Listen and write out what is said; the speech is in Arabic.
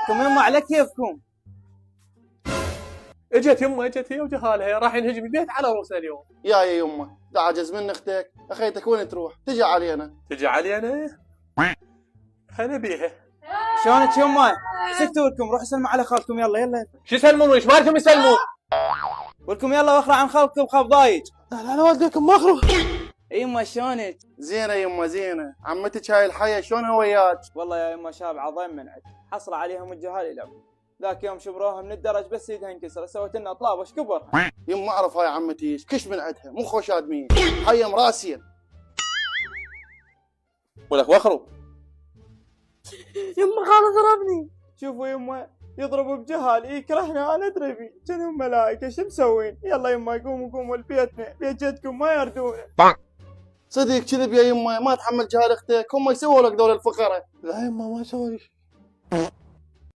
كم يما على كيفكم. اجت يمه، اجت هي وجهالها راح ينهجم البيت على روسها اليوم. يا يمه تعجز من اختك، اخيتك وين تروح؟ تجي علينا. تجي علي انا؟ هلا بيها. شلونك يما؟ سكتوا لكم، روحوا سلموا على خالكم. يلا يلا شو يسلمون ويش مالكم يسلمون؟ ولكم يلا واخرع عن خالكم خاب ضايج. لا والديكم مخرو. يما شلونك؟ زينه يمه زينه. عمتك هاي الحيه شلونها وياك؟ والله يا يما شاب عظيم من عد، حصل عليهم الجهال يلعبون. ذاك يوم شبروها من الدرج بس ايدها انكسر، سوت لنا طلاب وش كبر. يمه اعرف هاي عمتيش كش من عندها، مو خوش ادمين، حيه مراسيه. ولك وخرو. يما خالد ضربني. شوفوا يما يضربوا بجهال يكرهنا انا ادري بي، جنهم ملائكه شو مسوين؟ يلا يما قوموا لبيتنا، بيت جدكم ما يردونه. صدق كذب يا يمه، ما تحمل جهال اختك، هم يسووا لك دول الفقره. لا يما ما سوى لي.